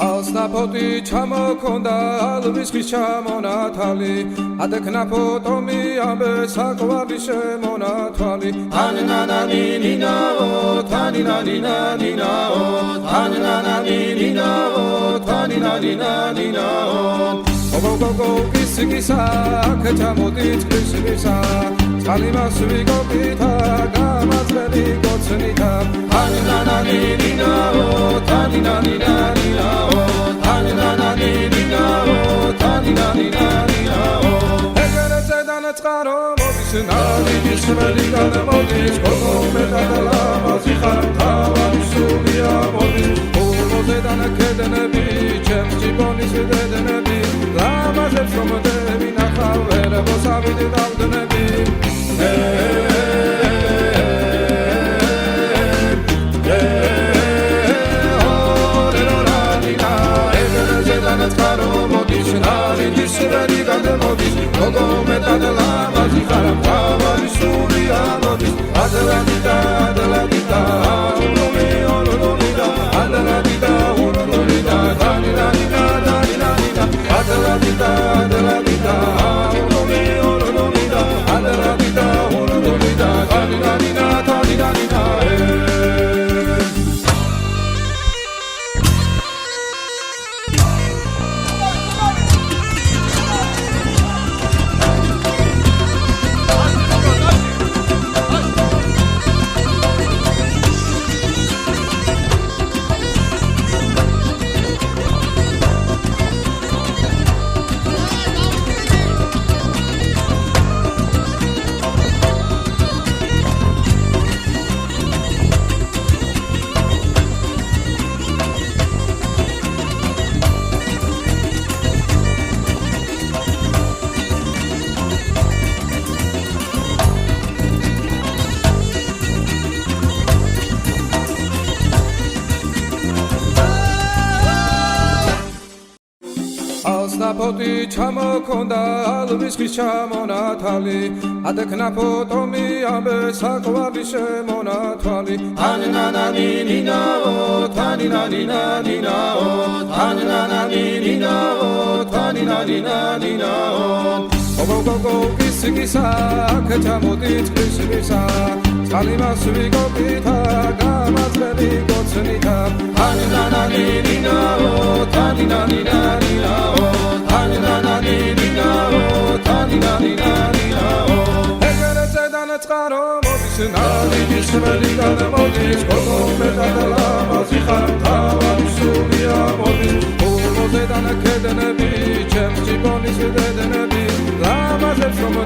ალსნაფოთი ჩამოქონდა ალვის ხის ჩამონათალი ადექნაფო ტომი ამბე საყვარლი შემონათვალი თანინანანინინაო თანინანინანინაო თანინანანინინაო თანინანინანინაო გოგოგოგო კისკისა ქეჩამოდით კისკისა წყალიმას ვიგობითა გამაძველი გოცნითა თანინანანინინაო თანინანინანინაო თანინანანინინაო თანინანინანინაო ეგერეცედან წყარო მოდის ნალიდის ველი გადამოდის გოგომედალა მასი ხარ თავარი სულია მოდის ულოზედან ქედნები ჩემს ჯიბონის დედნები ლამაზებს რომ დები ნახავ ვერებოს ავიდე დავდნები ნალიდის ველი გადამოდის გოგომედალა მასი ხარ თავარი სულია მოდის ადალადიდა ადალადიდა Adaladida, ururuida, dalinanina, dalinanina. Adaladida, adaladida, ururuida, adaladida, ururuida, dalinanina, dalinanina. ალსნაფოთი ჩამოქონდა ალვის ხის ჩამონათალი ადექნაფო ტომი ამბე საყვარლი შემონათვალი თანინანანინინაო თანინანინანინაო თანინანანინინაო თანინანინანინაო გოგოგოგო კისკისა ქეჩამოდით კისკისა წყალიმას ვიგობითა გამაძველი გოცნითა თანინანანინინაო თანინანინანინაო თანინანანინინაო თანინანინანინაო ეგერეცედან წყარო მოდის ნალიდის ველი გადამოდის გოგომედალა მასი ხარ თავარი სულია მოდის ულოზედან ქედნები ჩემს ჯიბონის დედნები ლამაზებს რომ